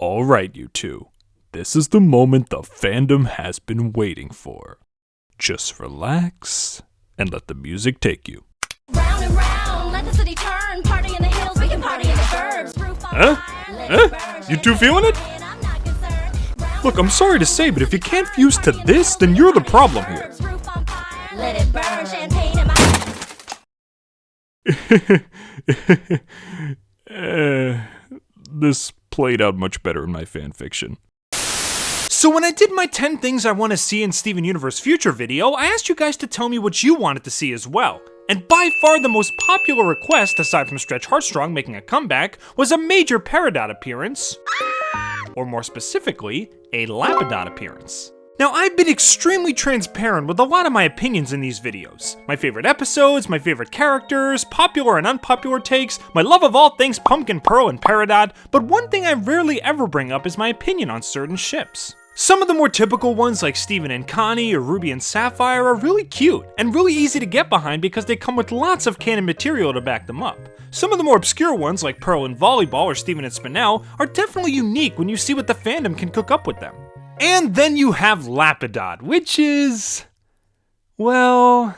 Alright, you two. This is the moment the fandom has been waiting for. Just relax and let the music take you. Round and round, let the city turn. Party in the hills, we can party in the burbs. Huh? You two feeling it? Look, I'm sorry to say, but if you can't fuse to this, then you're the problem here. Let it burn, champagne in my... This played out much better in my fanfiction. So when I did my 10 things I want to see in Steven Universe Future video, I asked you guys to tell me what you wanted to see as well. And by far the most popular request, aside from Stretch Heartstrong making a comeback, was a major Peridot appearance. Or more specifically, a Lapidot appearance. Now, I've been extremely transparent with a lot of my opinions in these videos. My favorite episodes, my favorite characters, popular and unpopular takes, my love of all things Pumpkin, Pearl, and Peridot, but one thing I rarely ever bring up is my opinion on certain ships. Some of the more typical ones like Steven and Connie or Ruby and Sapphire are really cute and really easy to get behind because they come with lots of canon material to back them up. Some of the more obscure ones like Pearl and Volleyball or Steven and Spinel are definitely unique when you see what the fandom can cook up with them. And then you have Lapidot, which is... well...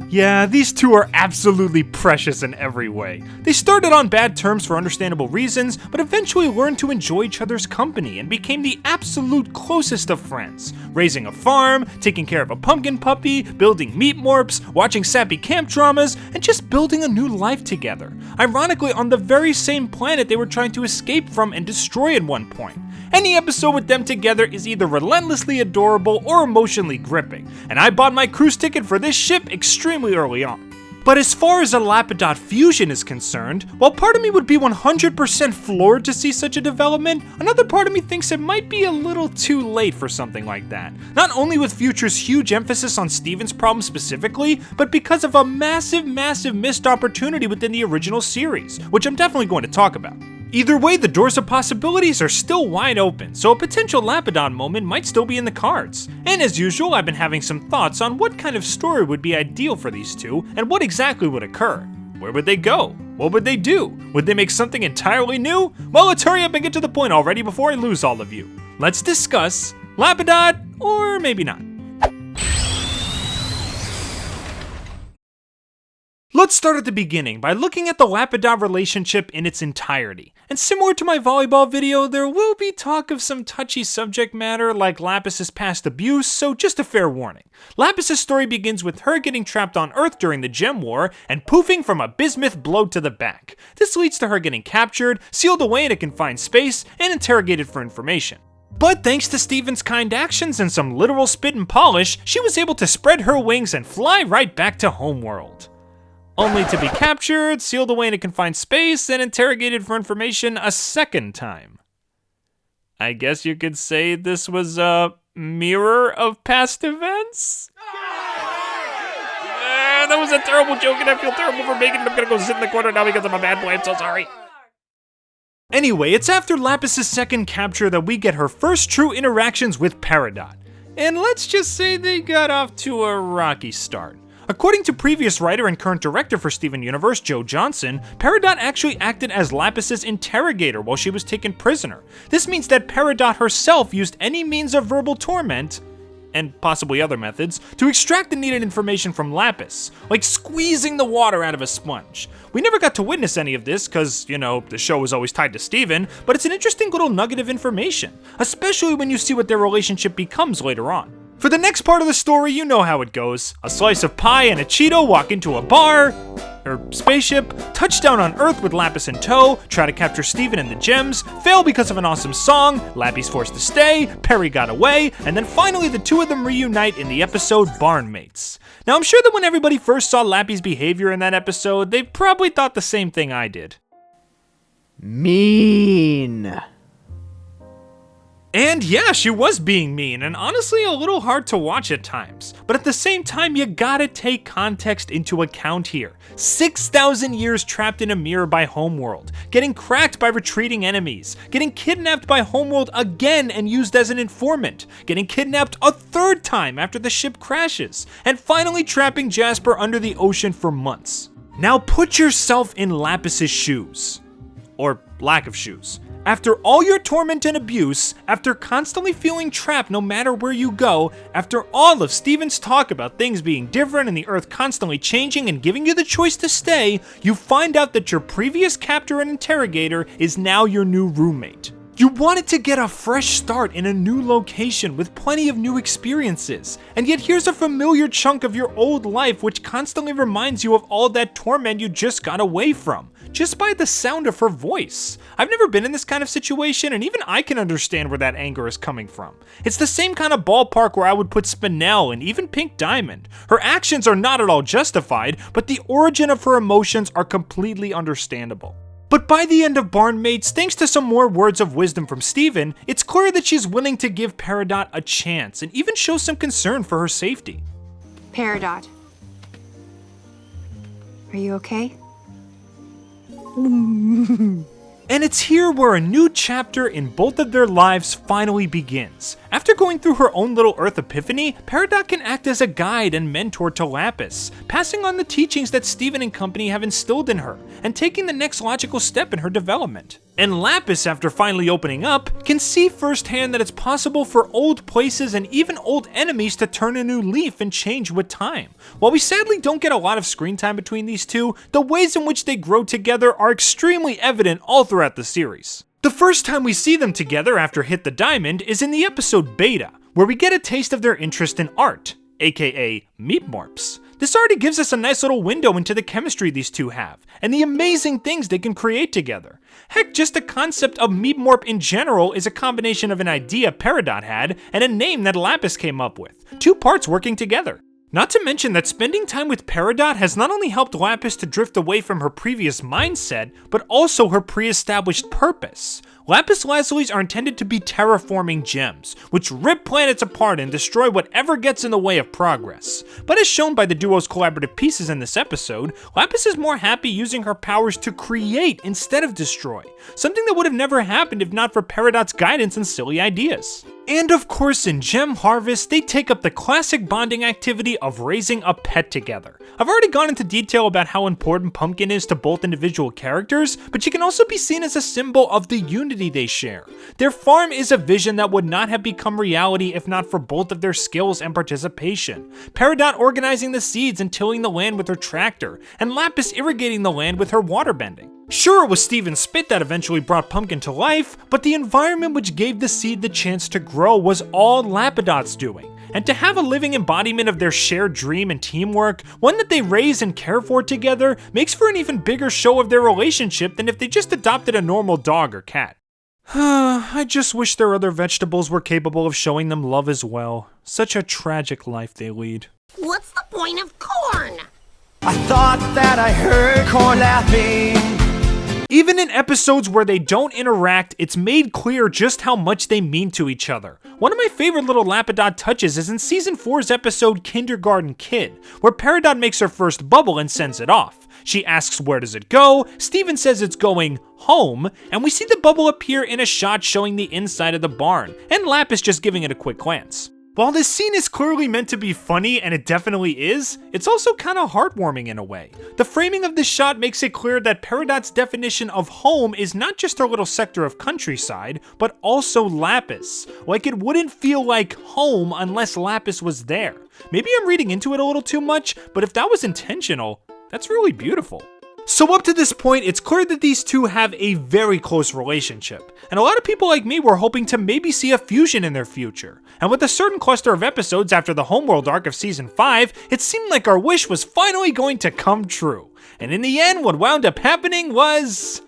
yeah, these two are absolutely precious in every way. They started on bad terms for understandable reasons, but eventually learned to enjoy each other's company and became the absolute closest of friends. Raising a farm, taking care of a pumpkin puppy, building meat morps, watching sappy camp dramas, and just building a new life together. Ironically, on the very same planet they were trying to escape from and destroy at one point. Any episode with them together is either relentlessly adorable or emotionally gripping, and I bought my cruise ticket for this ship extremely early on. But as far as a Lapidot fusion is concerned, while part of me would be 100% floored to see such a development, another part of me thinks it might be a little too late for something like that. Not only with Future's huge emphasis on Steven's problem specifically, but because of a massive missed opportunity within the original series, which I'm definitely going to talk about. Either way, the doors of possibilities are still wide open, so a potential Lapidot moment might still be in the cards. And as usual, I've been having some thoughts on what kind of story would be ideal for these two, and what exactly would occur. Where would they go? What would they do? Would they make something entirely new? Well, let's hurry up and get to the point already before I lose all of you. Let's discuss Lapidot, or maybe not. Let's start at the beginning by looking at the Lapidot relationship in its entirety. And similar to my volleyball video, there will be talk of some touchy subject matter like Lapis's past abuse, so just a fair warning. Lapis's story begins with her getting trapped on Earth during the Gem War and poofing from a bismuth blow to the back. This leads to her getting captured, sealed away in a confined space, and interrogated for information. But thanks to Steven's kind actions and some literal spit and polish, she was able to spread her wings and fly right back to homeworld. Only to be captured, sealed away in a confined space, and interrogated for information a second time. I guess you could say this was a mirror of past events? That was a terrible joke and I feel terrible for making it. I'm gonna go sit in the corner now because I'm a bad boy, I'm so sorry. Anyway, it's after Lapis's second capture that we get her first true interactions with Peridot. And let's just say they got off to a rocky start. According to previous writer and current director for Steven Universe, Joe Johnson, Peridot actually acted as Lapis's interrogator while she was taken prisoner. This means that Peridot herself used any means of verbal torment, and possibly other methods, to extract the needed information from Lapis, like squeezing the water out of a sponge. We never got to witness any of this because, you know, the show was always tied to Steven, but it's an interesting little nugget of information, especially when you see what their relationship becomes later on. For the next part of the story, you know how it goes. A slice of pie and a Cheeto walk into a bar, or spaceship, touchdown on Earth with Lapis in tow, try to capture Steven and the gems, fail because of an awesome song, Lappy's forced to stay, Perry got away, and then finally the two of them reunite in the episode Barnmates. Now I'm sure that when everybody first saw Lappy's behavior in that episode, they probably thought the same thing I did. Mean. And yeah, she was being mean, and honestly a little hard to watch at times. But at the same time, you gotta take context into account here. 6,000 years trapped in a mirror by Homeworld, getting cracked by retreating enemies, getting kidnapped by Homeworld again and used as an informant, getting kidnapped a third time after the ship crashes, and finally trapping Jasper under the ocean for months. Now put yourself in Lapis's shoes. Or lack of shoes. After all your torment and abuse, after constantly feeling trapped no matter where you go, after all of Steven's talk about things being different and the Earth constantly changing and giving you the choice to stay, you find out that your previous captor and interrogator is now your new roommate. You wanted to get a fresh start in a new location with plenty of new experiences, and yet here's a familiar chunk of your old life which constantly reminds you of all that torment you just got away from, just by the sound of her voice. I've never been in this kind of situation, and even I can understand where that anger is coming from. It's the same kind of ballpark where I would put Spinel and even Pink Diamond. Her actions are not at all justified, but the origin of her emotions are completely understandable. But by the end of Barnmates, thanks to some more words of wisdom from Steven, it's clear that she's willing to give Peridot a chance and even show some concern for her safety. Peridot. Are you okay? And it's here where a new chapter in both of their lives finally begins. After going through her own little Earth epiphany, Peridot can act as a guide and mentor to Lapis, passing on the teachings that Steven and company have instilled in her, and taking the next logical step in her development. And Lapis, after finally opening up, can see firsthand that it's possible for old places and even old enemies to turn a new leaf and change with time. While we sadly don't get a lot of screen time between these two, the ways in which they grow together are extremely evident all throughout the series. The first time we see them together after Hit the Diamond is in the episode Beta, where we get a taste of their interest in art, aka Meepmorps. This already gives us a nice little window into the chemistry these two have, and the amazing things they can create together. Heck, just the concept of Meepmorp in general is a combination of an idea Peridot had and a name that Lapis came up with, two parts working together. Not to mention that spending time with Peridot has not only helped Lapis to drift away from her previous mindset, but also her pre-established purpose. Lapis Lazulis are intended to be terraforming gems, which rip planets apart and destroy whatever gets in the way of progress. But as shown by the duo's collaborative pieces in this episode, Lapis is more happy using her powers to create instead of destroy, something that would have never happened if not for Peridot's guidance and silly ideas. And of course, in Gem Harvest, they take up the classic bonding activity of raising a pet together. I've already gone into detail about how important Pumpkin is to both individual characters, but she can also be seen as a symbol of the unity they share. Their farm is a vision that would not have become reality if not for both of their skills and participation. Peridot organizing the seeds and tilling the land with her tractor, and Lapis irrigating the land with her waterbending. Sure, it was Steven's spit that eventually brought Pumpkin to life, but the environment which gave the seed the chance to grow was all Lapidot's doing. And to have a living embodiment of their shared dream and teamwork, one that they raise and care for together, makes for an even bigger show of their relationship than if they just adopted a normal dog or cat. I just wish their other vegetables were capable of showing them love as well. Such a tragic life they lead. What's the point of corn? I thought that I heard corn laughing. Even in episodes where they don't interact, it's made clear just how much they mean to each other. One of my favorite little Lapidot touches is in Season 4's episode Kindergarten Kid, where Peridot makes her first bubble and sends it off. She asks where does it go, Steven says it's going home, and we see the bubble appear in a shot showing the inside of the barn, and Lapis just giving it a quick glance. While this scene is clearly meant to be funny, and it definitely is, it's also kinda heartwarming in a way. The framing of this shot makes it clear that Peridot's definition of home is not just her little sector of countryside, but also Lapis. Like it wouldn't feel like home unless Lapis was there. Maybe I'm reading into it a little too much, but if that was intentional, that's really beautiful. So up to this point, it's clear that these two have a very close relationship, and a lot of people like me were hoping to maybe see a fusion in their future. And with a certain cluster of episodes after the Homeworld arc of Season 5, it seemed like our wish was finally going to come true. And in the end, what wound up happening was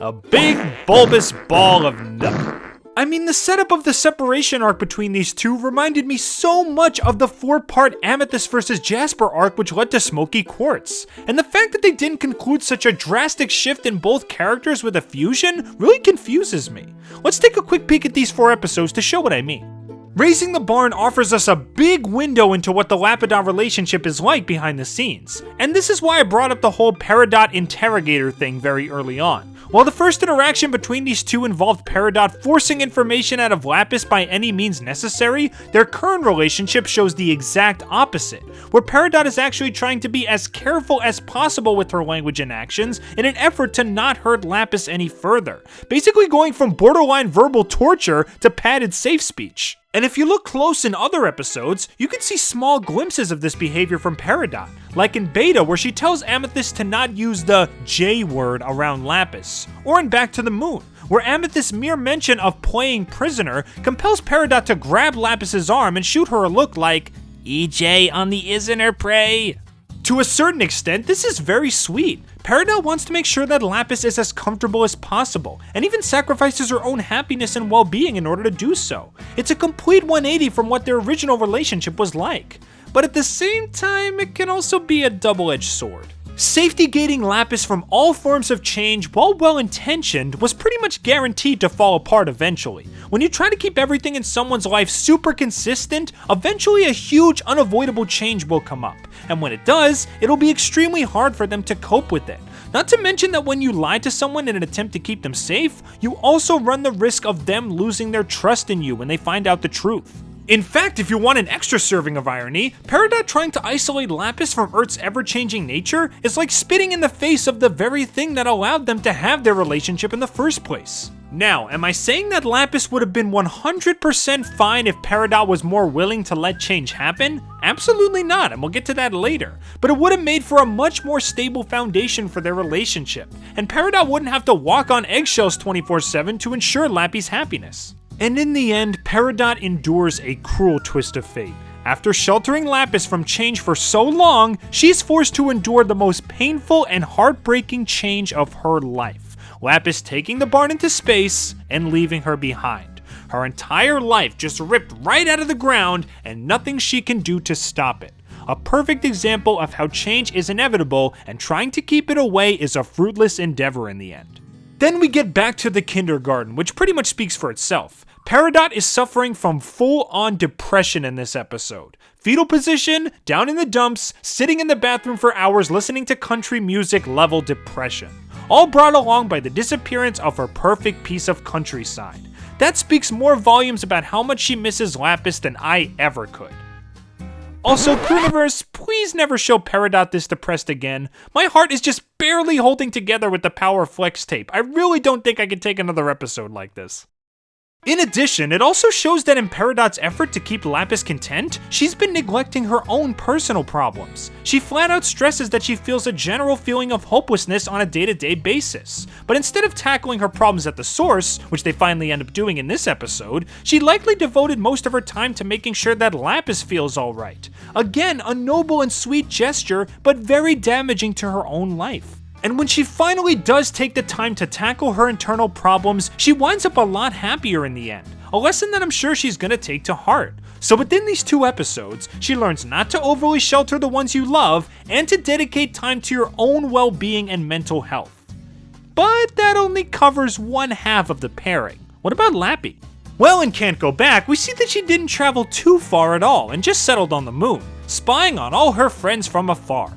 a big bulbous ball of nothing. I mean, the setup of the separation arc between these two reminded me so much of the 4-part Amethyst vs. Jasper arc which led to Smoky Quartz, and the fact that they didn't conclude such a drastic shift in both characters with a fusion really confuses me. Let's take a quick peek at these 4 episodes to show what I mean. Raising the Barn offers us a big window into what the Lapidot relationship is like behind the scenes, and this is why I brought up the whole Peridot interrogator thing very early on. While the first interaction between these two involved Peridot forcing information out of Lapis by any means necessary, their current relationship shows the exact opposite, where Peridot is actually trying to be as careful as possible with her language and actions in an effort to not hurt Lapis any further, basically going from borderline verbal torture to padded safe speech. And if you look close in other episodes, you can see small glimpses of this behavior from Peridot, like in Beta where she tells Amethyst to not use the J word around Lapis, or in Back to the Moon, where Amethyst's mere mention of playing prisoner compels Peridot to grab Lapis's arm and shoot her a look like, EJ on the Isner prey. To a certain extent, this is very sweet. Peridot wants to make sure that Lapis is as comfortable as possible, and even sacrifices her own happiness and well-being in order to do so. It's a complete 180 from what their original relationship was like. But at the same time, it can also be a double-edged sword. Safety gating Lapis from all forms of change, while well-intentioned, was pretty much guaranteed to fall apart eventually. When you try to keep everything in someone's life super consistent, eventually a huge unavoidable change will come up. And when it does, it'll be extremely hard for them to cope with it. Not to mention that when you lie to someone in an attempt to keep them safe, you also run the risk of them losing their trust in you when they find out the truth. In fact, if you want an extra serving of irony, Peridot trying to isolate Lapis from Earth's ever-changing nature is like spitting in the face of the very thing that allowed them to have their relationship in the first place. Now, am I saying that Lapis would have been 100% fine if Peridot was more willing to let change happen? Absolutely not, and we'll get to that later. But it would have made for a much more stable foundation for their relationship, and Peridot wouldn't have to walk on eggshells 24/7 to ensure Lappy's happiness. And in the end, Peridot endures a cruel twist of fate. After sheltering Lapis from change for so long, she's forced to endure the most painful and heartbreaking change of her life. Lapis taking the barn into space and leaving her behind. Her entire life just ripped right out of the ground and nothing she can do to stop it. A perfect example of how change is inevitable and trying to keep it away is a fruitless endeavor in the end. Then we get back to the kindergarten, which pretty much speaks for itself. Peridot is suffering from full-on depression in this episode. Fetal position, down in the dumps, sitting in the bathroom for hours listening to country music level depression. All brought along by the disappearance of her perfect piece of countryside. That speaks more volumes about how much she misses Lapis than I ever could. Also, Crewniverse, please never show Peridot this depressed again. My heart is just barely holding together with the power of flex tape. I really don't think I could take another episode like this. In addition, it also shows that in Peridot's effort to keep Lapis content, she's been neglecting her own personal problems. She flat out stresses that she feels a general feeling of hopelessness on a day-to-day basis. But instead of tackling her problems at the source, which they finally end up doing in this episode, she likely devoted most of her time to making sure that Lapis feels alright. Again, a noble and sweet gesture, but very damaging to her own life. And when she finally does take the time to tackle her internal problems, she winds up a lot happier in the end. A lesson that I'm sure she's gonna take to heart. So within these 2 episodes, she learns not to overly shelter the ones you love, and to dedicate time to your own well-being and mental health. But that only covers one half of the pairing. What about Lappy? Well, in Can't Go Back, we see that she didn't travel too far at all and just settled on the moon, spying on all her friends from afar.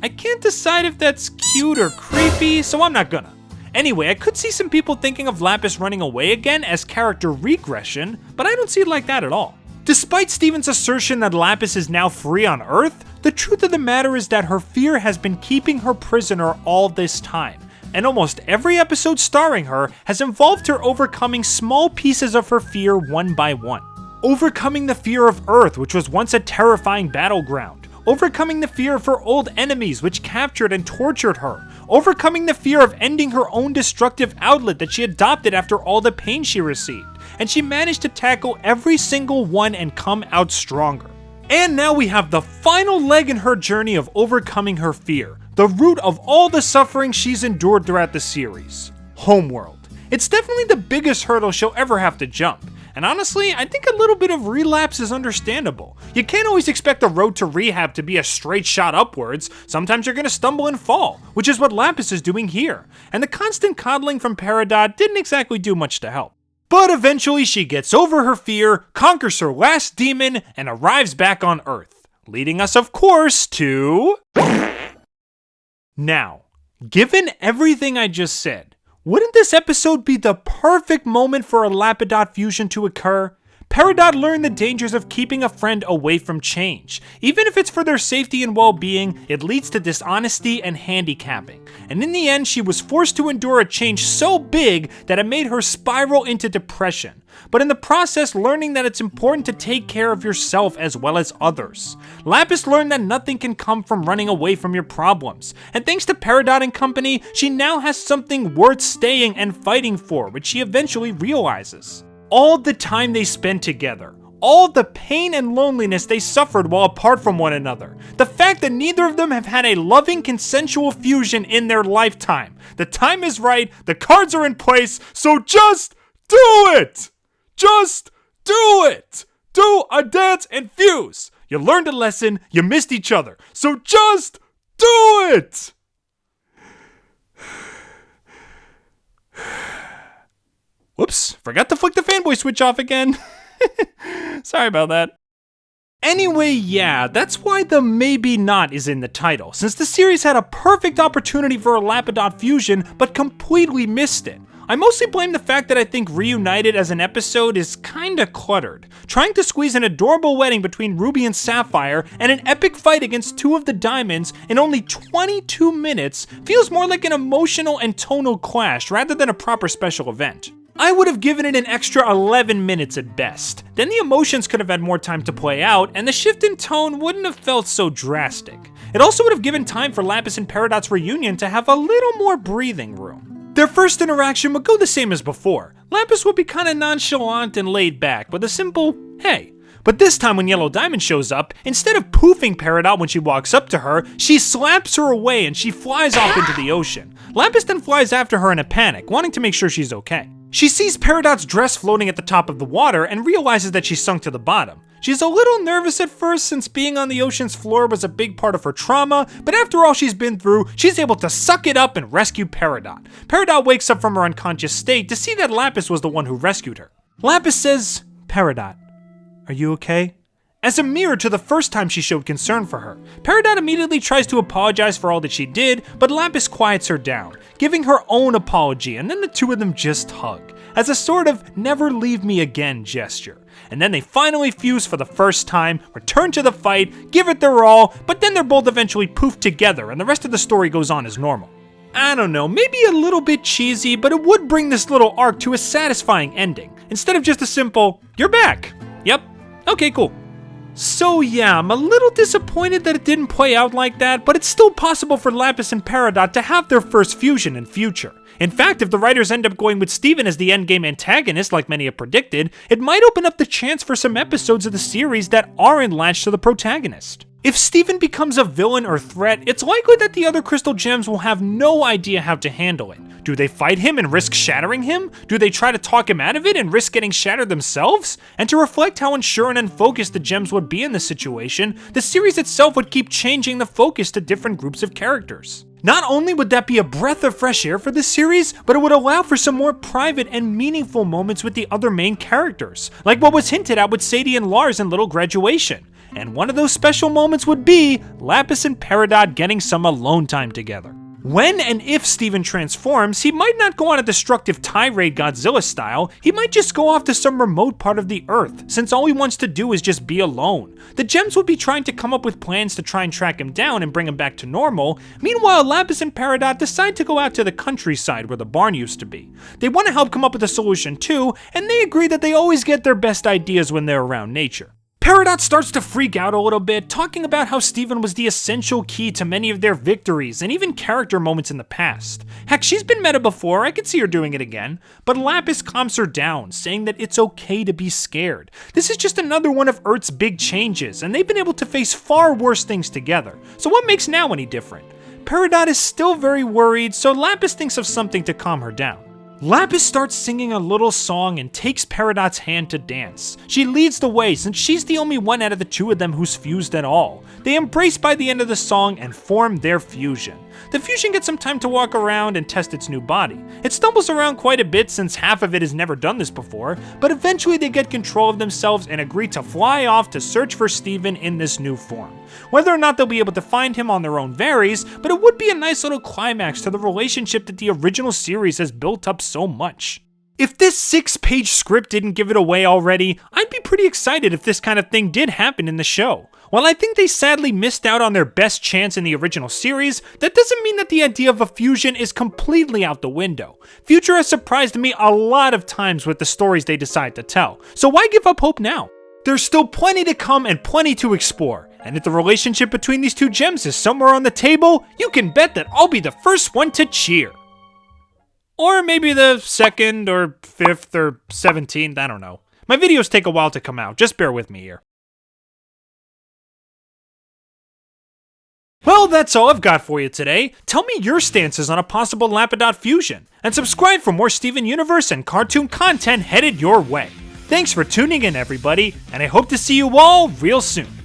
I can't decide if that's cute or creepy, so I'm not gonna. Anyway, I could see some people thinking of Lapis running away again as character regression, but I don't see it like that at all. Despite Steven's assertion that Lapis is now free on Earth, the truth of the matter is that her fear has been keeping her prisoner all this time, and almost every episode starring her has involved her overcoming small pieces of her fear one by one. Overcoming the fear of Earth, which was once a terrifying battleground. Overcoming the fear of her old enemies which captured and tortured her. Overcoming the fear of ending her own destructive outlet that she adopted after all the pain she received. And she managed to tackle every single one and come out stronger. And now we have the final leg in her journey of overcoming her fear. The root of all the suffering she's endured throughout the series. Homeworld. It's definitely the biggest hurdle she'll ever have to jump. And honestly, I think a little bit of relapse is understandable. You can't always expect the road to rehab to be a straight shot upwards. Sometimes you're gonna stumble and fall, which is what Lapis is doing here. And the constant coddling from Peridot didn't exactly do much to help. But eventually she gets over her fear, conquers her last demon, and arrives back on Earth. Leading us, of course, to... Now, given everything I just said, wouldn't this episode be the perfect moment for a Lapidot fusion to occur? Peridot learned the dangers of keeping a friend away from change. Even if it's for their safety and well-being, it leads to dishonesty and handicapping. And in the end, she was forced to endure a change so big that it made her spiral into depression. But in the process, learning that it's important to take care of yourself as well as others. Lapis learned that nothing can come from running away from your problems. And thanks to Peridot and company, she now has something worth staying and fighting for, which she eventually realizes. All the time they spent together, all the pain and loneliness they suffered while apart from one another, the fact that neither of them have had a loving, consensual fusion in their lifetime. The time is right, the cards are in place, so just do it! Just do it! Do a dance and fuse! You learned a lesson, you missed each other, so just do it! Whoops, forgot to flick the fanboy switch off again. Sorry about that. Anyway, yeah, that's why the maybe not is in the title, since the series had a perfect opportunity for a Lapidot fusion, but completely missed it. I mostly blame the fact that I think Reunited as an episode is kinda cluttered. Trying to squeeze an adorable wedding between Ruby and Sapphire and an epic fight against two of the diamonds in only 22 minutes feels more like an emotional and tonal clash rather than a proper special event. I would have given it an extra 11 minutes at best. Then the emotions could have had more time to play out, and the shift in tone wouldn't have felt so drastic. It also would have given time for Lapis and Peridot's reunion to have a little more breathing room. Their first interaction would go the same as before. Lapis would be kinda nonchalant and laid back with a simple, hey. But this time when Yellow Diamond shows up, instead of poofing Peridot when she walks up to her, she slaps her away and she flies off into the ocean. Lapis then flies after her in a panic, wanting to make sure she's okay. She sees Peridot's dress floating at the top of the water and realizes that she's sunk to the bottom. She's a little nervous at first since being on the ocean's floor was a big part of her trauma, but after all she's been through, she's able to suck it up and rescue Peridot. Peridot wakes up from her unconscious state to see that Lapis was the one who rescued her. Lapis says, "Peridot, are you okay?" As a mirror to the first time she showed concern for her. Peridot immediately tries to apologize for all that she did, but Lapis quiets her down, giving her own apology, and then the two of them just hug, as a sort of never leave me again gesture. And then they finally fuse for the first time, return to the fight, give it their all, but then they're both eventually poofed together and the rest of the story goes on as normal. I don't know, maybe a little bit cheesy, but it would bring this little arc to a satisfying ending, instead of just a simple, "You're back." Yep, okay, cool. So yeah, I'm a little disappointed that it didn't play out like that, but it's still possible for Lapis and Peridot to have their first fusion in future. In fact, if the writers end up going with Steven as the endgame antagonist like many have predicted, it might open up the chance for some episodes of the series that aren't latched to the protagonist. If Steven becomes a villain or threat, it's likely that the other Crystal Gems will have no idea how to handle it. Do they fight him and risk shattering him? Do they try to talk him out of it and risk getting shattered themselves? And to reflect how unsure and unfocused the Gems would be in this situation, the series itself would keep changing the focus to different groups of characters. Not only would that be a breath of fresh air for this series, but it would allow for some more private and meaningful moments with the other main characters, like what was hinted at with Sadie and Lars in Little Graduation. And one of those special moments would be Lapis and Peridot getting some alone time together. When and if Steven transforms, he might not go on a destructive tirade Godzilla style, he might just go off to some remote part of the Earth, since all he wants to do is just be alone. The Gems would be trying to come up with plans to try and track him down and bring him back to normal. Meanwhile, Lapis and Peridot decide to go out to the countryside where the barn used to be. They want to help come up with a solution too, and they agree that they always get their best ideas when they're around nature. Peridot starts to freak out a little bit, talking about how Steven was the essential key to many of their victories and even character moments in the past. Heck, she's been meta before, I could see her doing it again. But Lapis calms her down, saying that it's okay to be scared. This is just another one of Earth's big changes, and they've been able to face far worse things together. So what makes now any different? Peridot is still very worried, so Lapis thinks of something to calm her down. Lapis starts singing a little song and takes Peridot's hand to dance. She leads the way since she's the only one out of the two of them who's fused at all. They embrace by the end of the song and form their fusion. The fusion gets some time to walk around and test its new body. It stumbles around quite a bit since half of it has never done this before, but eventually they get control of themselves and agree to fly off to search for Steven in this new form. Whether or not they'll be able to find him on their own varies, but it would be a nice little climax to the relationship that the original series has built up so much. If this 6-page script didn't give it away already, I'd be pretty excited if this kind of thing did happen in the show. While I think they sadly missed out on their best chance in the original series, that doesn't mean that the idea of a fusion is completely out the window. Future has surprised me a lot of times with the stories they decide to tell, so why give up hope now? There's still plenty to come and plenty to explore, and if the relationship between these two gems is somewhere on the table, you can bet that I'll be the first one to cheer. Or maybe the 2nd or 5th or 17th, I don't know. My videos take a while to come out, just bear with me here. Well, that's all I've got for you today. Tell me your stances on a possible Lapidot fusion, and subscribe for more Steven Universe and cartoon content headed your way. Thanks for tuning in, everybody, and I hope to see you all real soon.